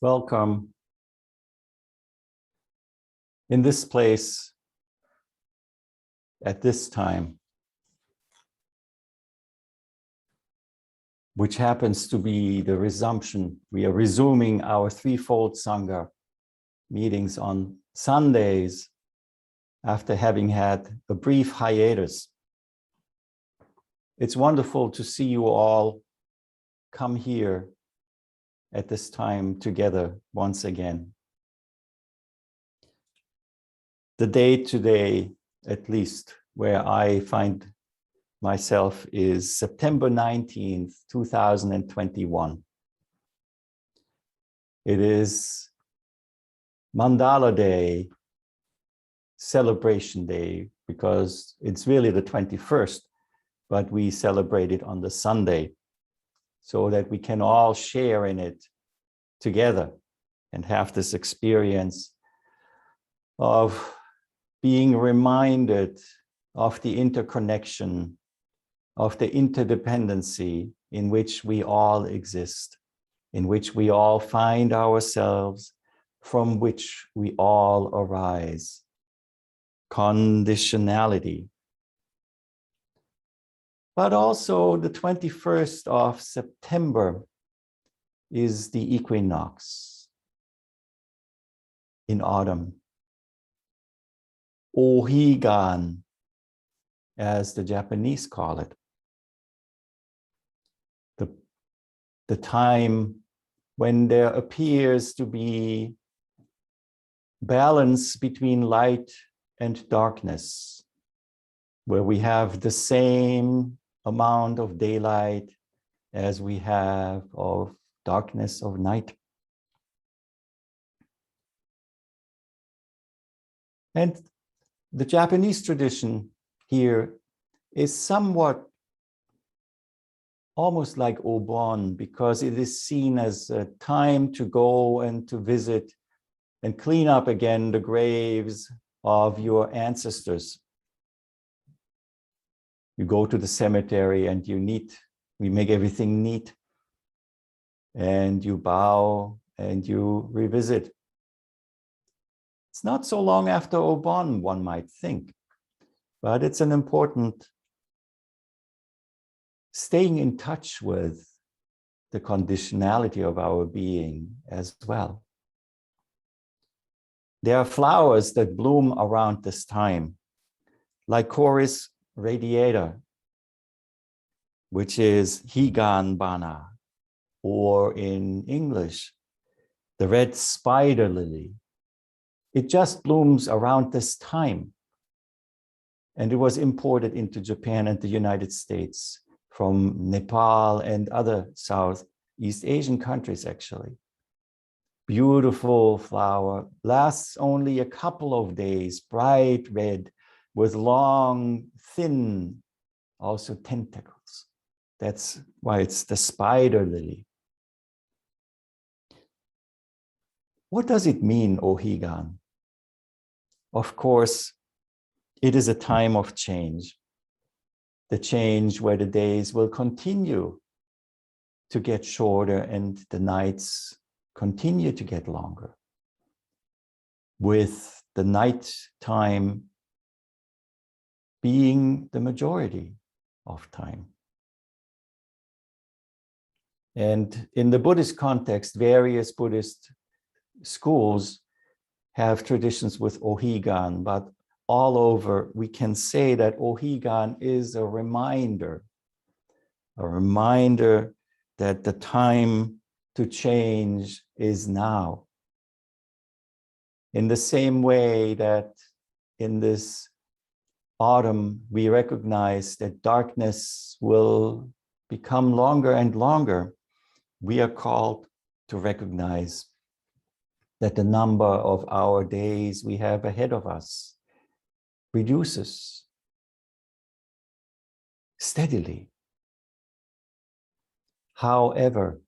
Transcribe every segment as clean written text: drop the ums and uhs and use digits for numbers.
Welcome. In this place, at this time, which happens to be the resumption, we are resuming our threefold Sangha meetings on Sundays after having had a brief hiatus. It's wonderful to see you all come here at this time together once again. The day today, at least, where I find myself is September 19th, 2021. It is Mandala Day Celebration Day because it's really the 21st, but we celebrate it on the Sunday so that we can all share in it together and have this experience of being reminded of the interconnection, of the interdependency in which we all exist, in which we all find ourselves, from which we all arise. Conditionality. But also the 21st of September is the equinox in autumn. Ohigan, as the Japanese call it. The time when there appears to be balance between light and darkness, where we have the same amount of daylight as we have of darkness of night. And the Japanese tradition here is somewhat almost like Obon, because it is seen as a time to go and to visit and clean up again the graves of your ancestors. You go to the cemetery and we make everything neat, and you bow and you revisit. It's not so long after Obon, one might think, but it's an important staying in touch with the conditionality of our being as well. There are flowers that bloom around this time, like Chorus radiata, which is Higan Bana, or in English, the red spider lily. It just blooms around this time. And it was imported into Japan and the United States from Nepal and other Southeast Asian countries, actually. Beautiful flower, lasts only a couple of days, bright red, with long, thin, also tentacles. That's why it's the spider lily. What does it mean, Ohigan? Of course, it is a time of change. The change where the days will continue to get shorter and the nights continue to get longer, with the night time being the majority of time. And in the Buddhist context, various Buddhist schools have traditions with Ohigan, but all over we can say that Ohigan is a reminder that the time to change is now. In the same way that in this autumn, we recognize that darkness will become longer and longer, we are called to recognize that the number of our days we have ahead of us reduces steadily. However,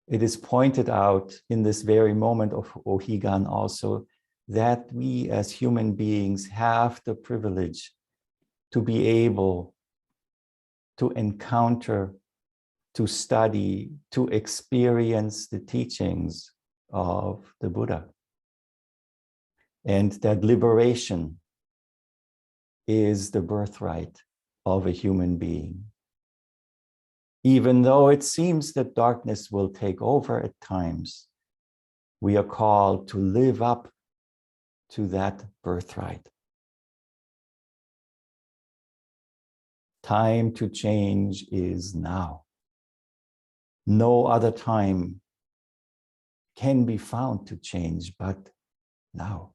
it is pointed out in this very moment of Ohigan also that we as human beings have the privilege to be able to encounter to study, to experience the teachings of the Buddha. And that liberation is the birthright of a human being. Even though it seems that darkness will take over at times, we are called to live up to that birthright. Time to change is now. No other time can be found to change but now.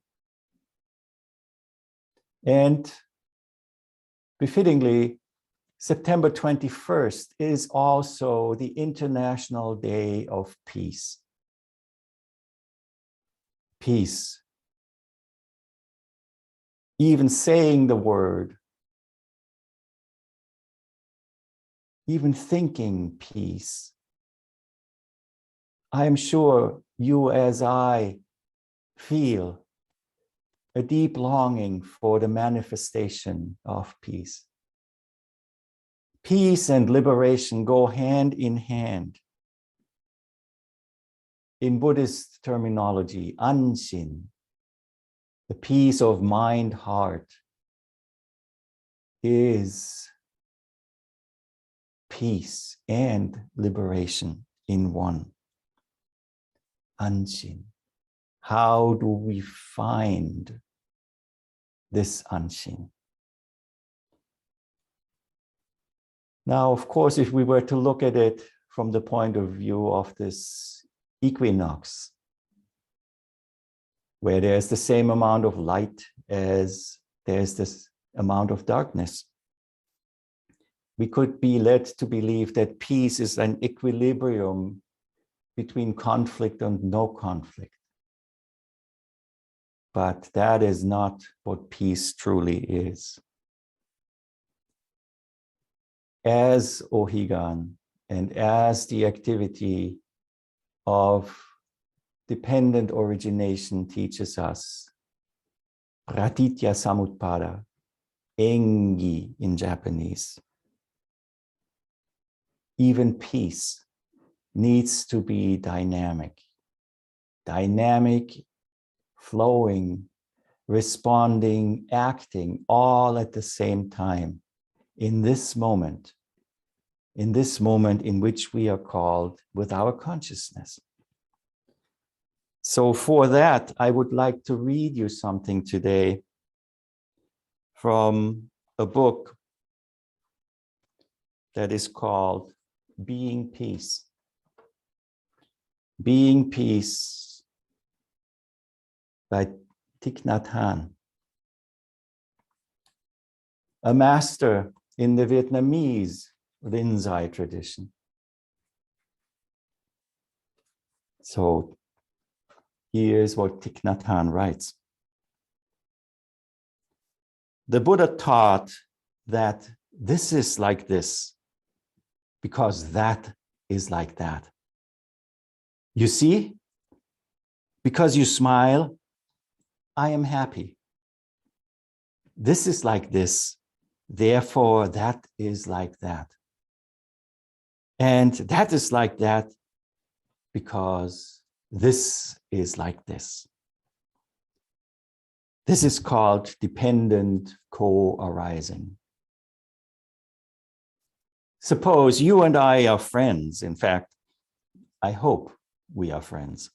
And befittingly, September 21st is also the International Day of Peace. Peace. Even saying the word, even thinking peace. I am sure you, as I, feel a deep longing for the manifestation of peace. Peace and liberation go hand in hand. In Buddhist terminology, anshin, the peace of mind, heart, is peace and liberation in one. Anshin. How do we find this anshin? Now, of course, if we were to look at it from the point of view of this equinox, where there's the same amount of light as there's this amount of darkness, we could be led to believe that peace is an equilibrium between conflict and no conflict. But that is not what peace truly is. As Ohigan and as the activity of dependent origination teaches us, pratitya samutpada, engi in Japanese, even peace needs to be dynamic, flowing, responding, acting, all at the same time in this moment in which we are called with our consciousness. So for that, I would like to read you something today from a book that is called Being Peace. Being Peace by Thich Nhat Hanh, a master in the Vietnamese Rinzai tradition. So here's what Thich Nhat Hanh writes. The Buddha taught that this is like this because that is like that. You see, because you smile, I am happy. This is like this, therefore that is like that. And that is like that because this is like this. This is called dependent co-arising. Suppose you and I are friends. In fact, I hope we are friends.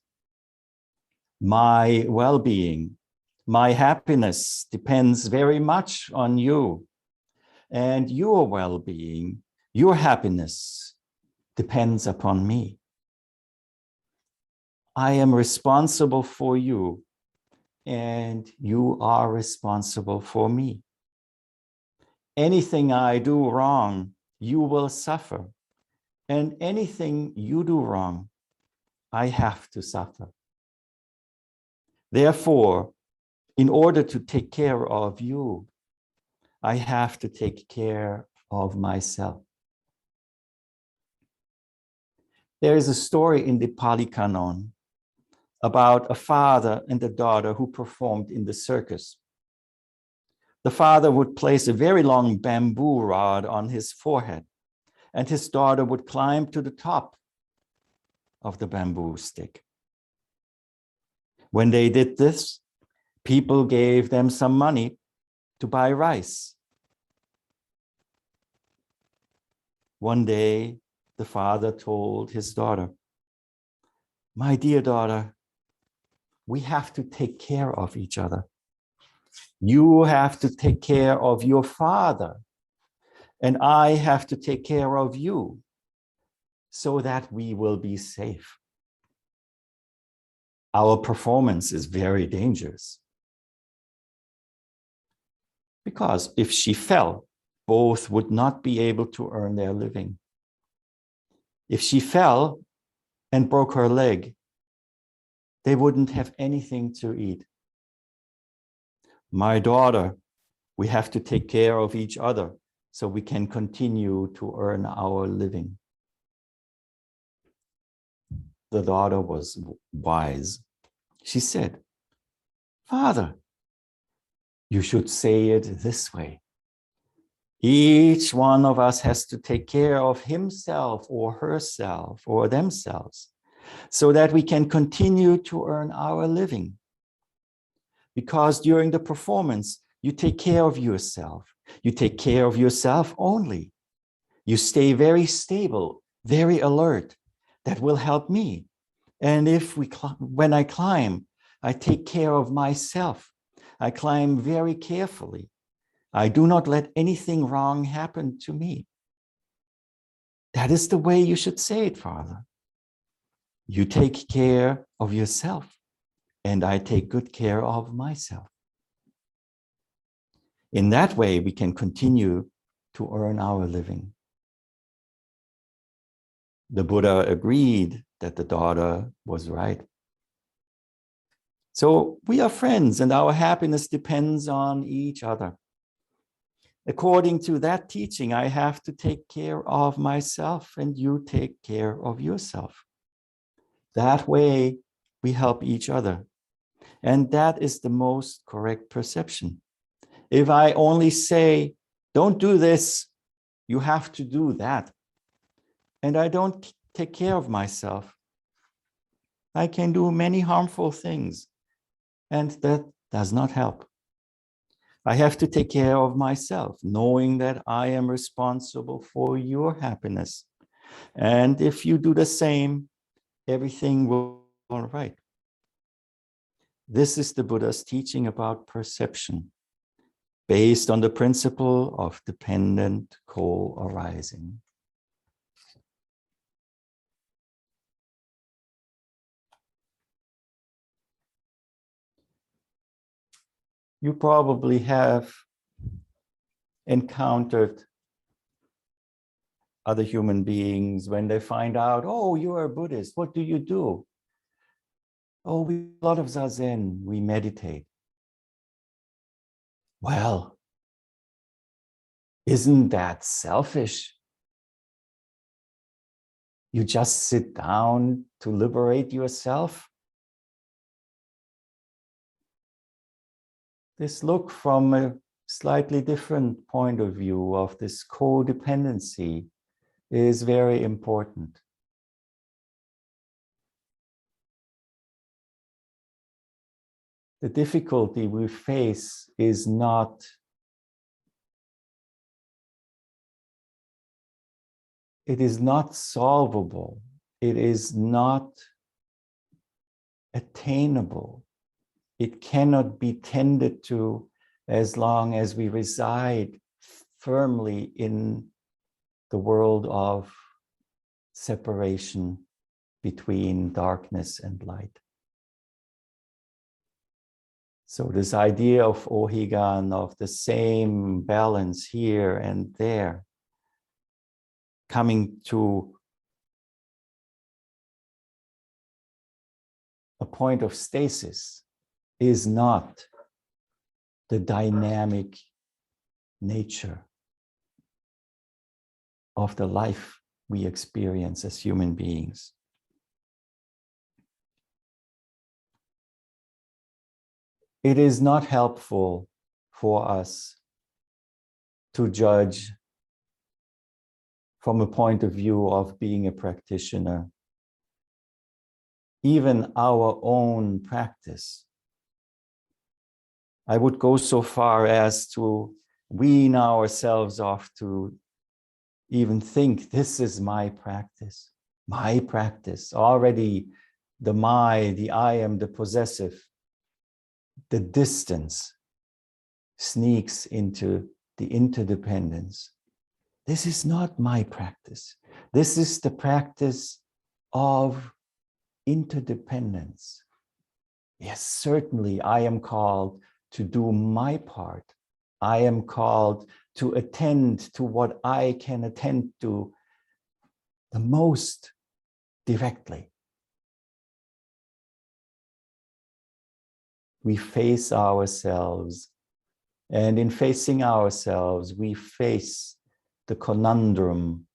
My well-being, my happiness depends very much on you. And your well-being, your happiness depends upon me. I am responsible for you, and you are responsible for me. Anything I do wrong, you will suffer. And anything you do wrong, I have to suffer. Therefore, in order to take care of you, I have to take care of myself. There is a story in the Pali Canon about a father and a daughter who performed in the circus. The father would place a very long bamboo rod on his forehead and his daughter would climb to the top of the bamboo stick. When they did this, people gave them some money to buy rice. One day, the father told his daughter, "My dear daughter, we have to take care of each other. You have to take care of your father, and I have to take care of you so that we will be safe. Our performance is very dangerous. Because if she fell, both would not be able to earn their living. If she fell and broke her leg, they wouldn't have anything to eat. My daughter, we have to take care of each other so we can continue to earn our living." The daughter was wise. She said, "Father, you should say it this way. Each one of us has to take care of himself or herself or themselves so that we can continue to earn our living. Because during the performance, you take care of yourself. You take care of yourself only. You stay very stable, very alert. That will help me. And when I climb, I take care of myself. I climb very carefully. I do not let anything wrong happen to me." That is the way you should say it, Father. You take care of yourself, and I take good care of myself. In that way, we can continue to earn our living. The Buddha agreed that the daughter was right. So we are friends, and our happiness depends on each other. According to that teaching, I have to take care of myself, and you take care of yourself. That way, we help each other. And that is the most correct perception. If I only say, "Don't do this, you have to do that," and I don't take care of myself, I can do many harmful things, and that does not help. I have to take care of myself, knowing that I am responsible for your happiness. And if you do the same, everything will be all right. This is the Buddha's teaching about perception, based on the principle of dependent co-arising. You probably have encountered other human beings when they find out, "Oh, you're a Buddhist. What do you do?" "Oh, we do a lot of zazen. We meditate." Well, isn't that selfish? You just sit down to liberate yourself? This look from a slightly different point of view of this codependency is very important. The difficulty we face is not solvable. It is not attainable. It cannot be tended to as long as we reside firmly in the world of separation between darkness and light. So this idea of Ohigan, of the same balance here and there, coming to a point of stasis, is not the dynamic nature of the life we experience as human beings. It is not helpful for us to judge from a point of view of being a practitioner, even our own practice. I would go so far as to wean ourselves off to even think this is my practice. My practice. Already the I am, the possessive, the distance sneaks into the interdependence. This is not my practice. This is the practice of interdependence. Yes, certainly I am called to do my part. I am called to attend to what I can attend to the most directly. We face ourselves, and in facing ourselves, we face the conundrum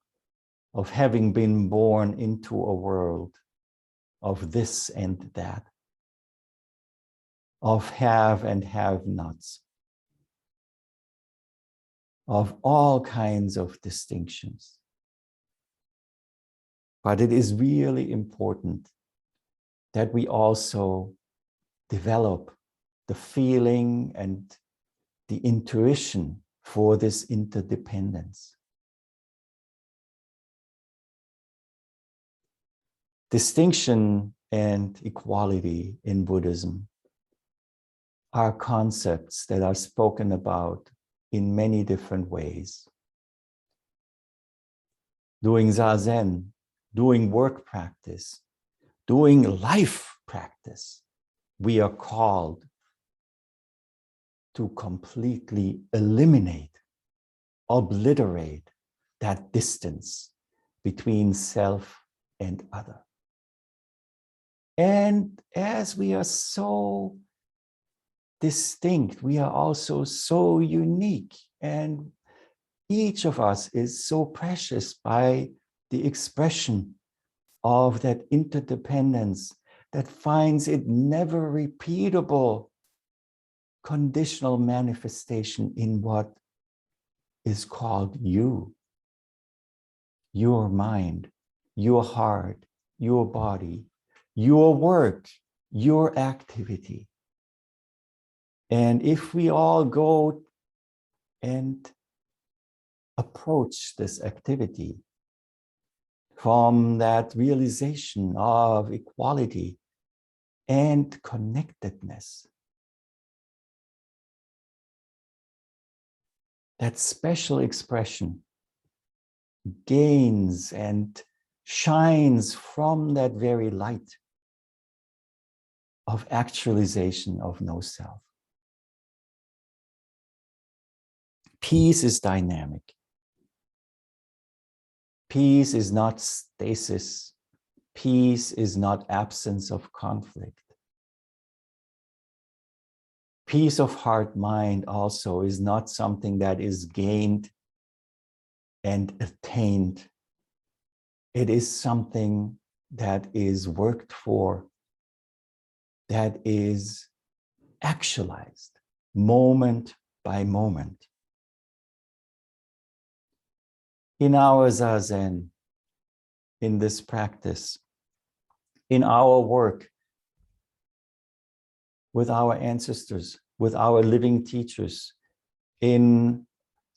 of having been born into a world of this and that, of have and have-nots, of all kinds of distinctions. But it is really important that we also develop the feeling and the intuition for this interdependence. Distinction and equality in Buddhism are concepts that are spoken about in many different ways. Doing Zazen, doing work practice, doing life practice, we are called to completely eliminate, obliterate that distance between self and other. And as we are so distinct, we are also so unique, and each of us is so precious by the expression of that interdependence that finds it never repeatable conditional manifestation in what is called you, your mind, your heart, your body, your work, your activity. And if we all go and approach this activity from that realization of equality and connectedness, that special expression gains and shines from that very light of actualization of no self. Peace is dynamic. Peace is not stasis. Peace is not absence of conflict. Peace of heart, mind also is not something that is gained and attained. It is something that is worked for, that is actualized moment by moment. In our Zazen, in this practice, in our work with our ancestors, with our living teachers, in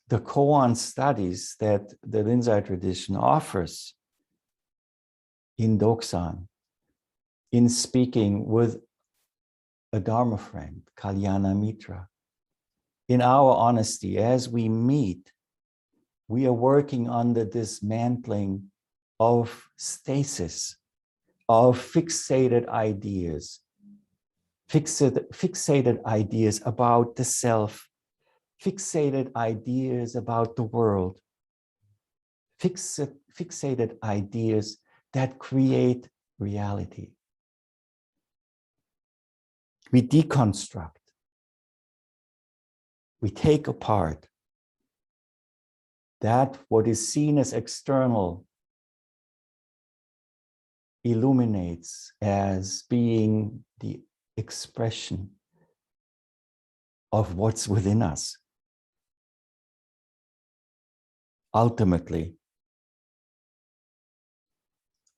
the koan studies that the Rinzai tradition offers, in Doksan, in speaking with a Dharma friend, Kalyana Mitra, in our honesty, as we meet, we are working on the dismantling of stasis, of fixated ideas, fixated ideas about the self, fixated ideas about the world, fixated ideas that create reality. We deconstruct. We take apart that what is seen as external illuminates as being the expression of what's within us. Ultimately,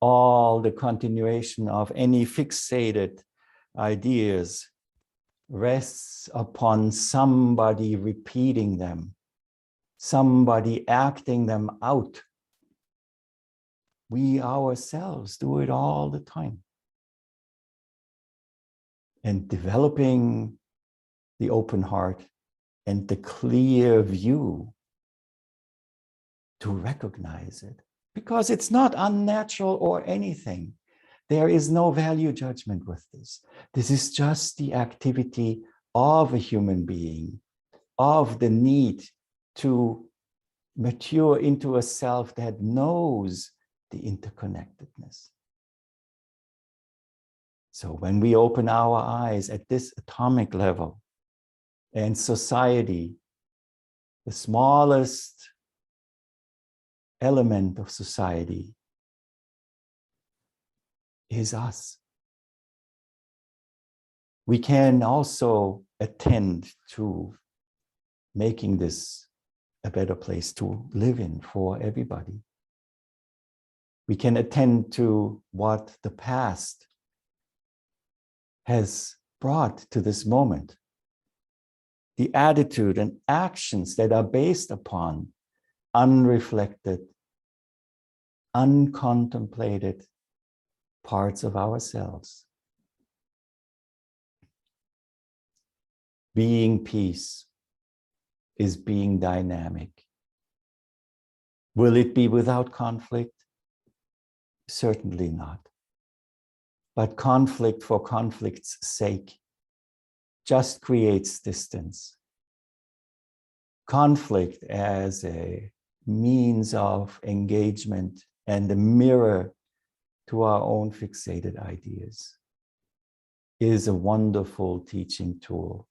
all the continuation of any fixated ideas rests upon somebody repeating them, somebody acting them out. We ourselves do it all the time. And developing the open heart and the clear view to recognize it, because it's not unnatural or anything. There is no value judgment with this. This is just the activity of a human being, of the need to mature into a self that knows the interconnectedness. So when we open our eyes at this atomic level, and society, the smallest element of society, is us. We can also attend to making this a better place to live in for everybody. We can attend to what the past has brought to this moment. The attitude and actions that are based upon unreflected, uncontemplated parts of ourselves. Being peace is being dynamic. Will it be without conflict? Certainly not. But conflict for conflict's sake just creates distance. Conflict as a means of engagement and a mirror to our own fixated ideas is a wonderful teaching tool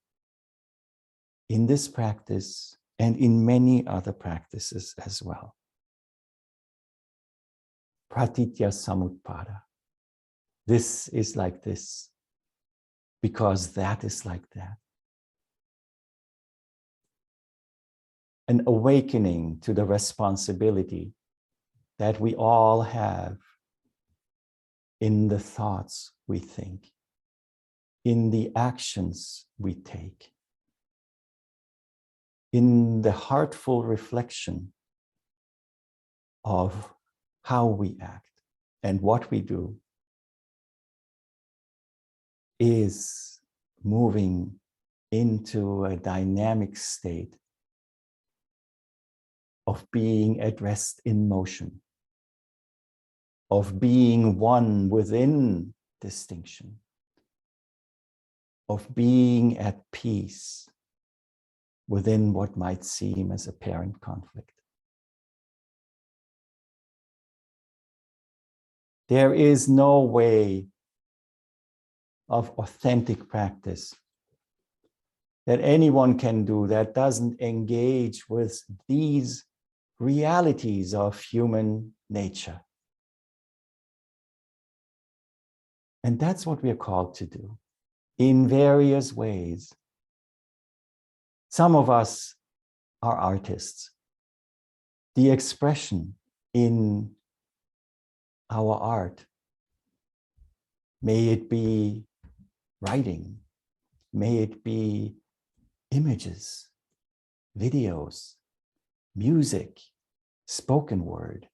in this practice and in many other practices as well. Pratitya samutpada. This is like this, because that is like that. An awakening to the responsibility that we all have in the thoughts we think, in the actions we take, in the heartful reflection of how we act and what we do, is moving into a dynamic state of being at rest in motion, of being one within distinction, of being at peace within what might seem as apparent conflict. There is no way of authentic practice that anyone can do that doesn't engage with these realities of human nature. And that's what we are called to do in various ways. Some of us are artists. The expression in our art, may it be writing, may it be images, videos, music, spoken word,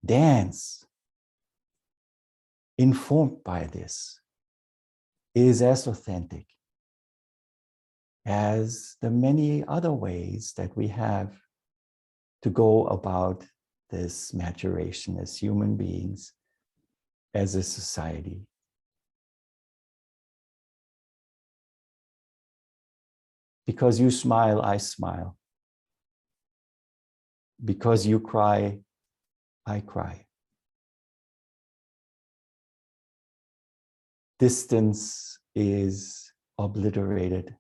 dance, informed by this, is as authentic as the many other ways that we have to go about this maturation as human beings, as a society. Because you smile, I smile. Because you cry, I cry. Distance is obliterated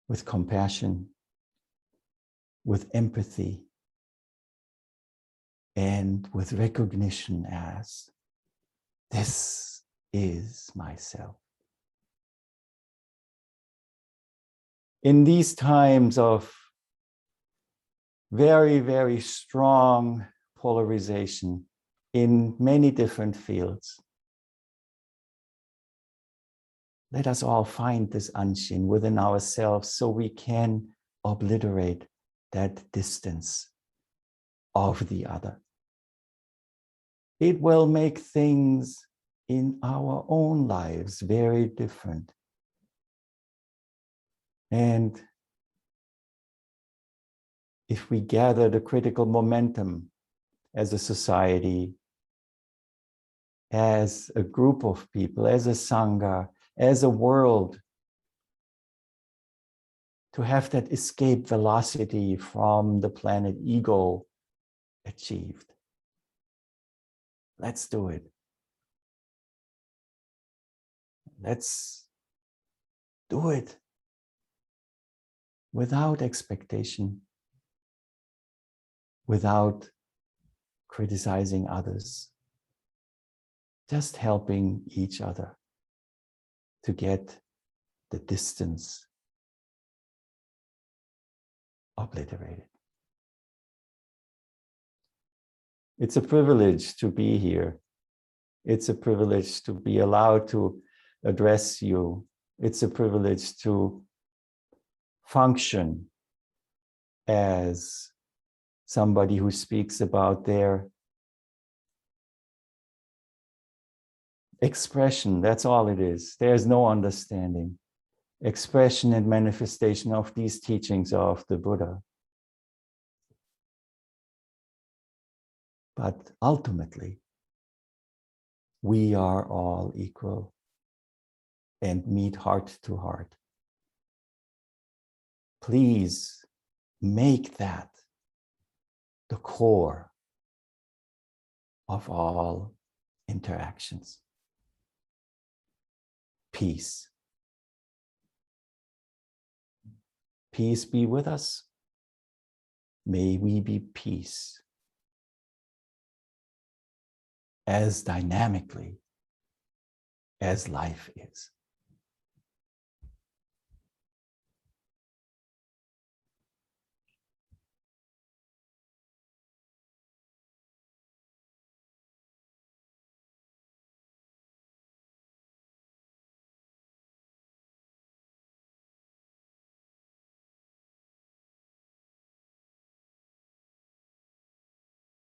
with compassion, with empathy, and with recognition as this is myself. In these times of very, very strong polarization, in many different fields. Let us all find this Anshin within ourselves so we can obliterate that distance of the other. It will make things in our own lives very different. And if we gather the critical momentum as a society, as a group of people, as a Sangha, as a world, to have that escape velocity from the planet ego achieved. Let's do it. Let's do it without expectation, without criticizing others, just helping each other to get the distance obliterated. It's a privilege to be here. It's a privilege to be allowed to address you. It's a privilege to function as somebody who speaks about their expression. That's all it is. There's no understanding. Expression and manifestation of these teachings of the Buddha. But ultimately, we are all equal and meet heart to heart. Please make that the core of all interactions. Peace. Peace be with us. May we be peace as dynamically as life is.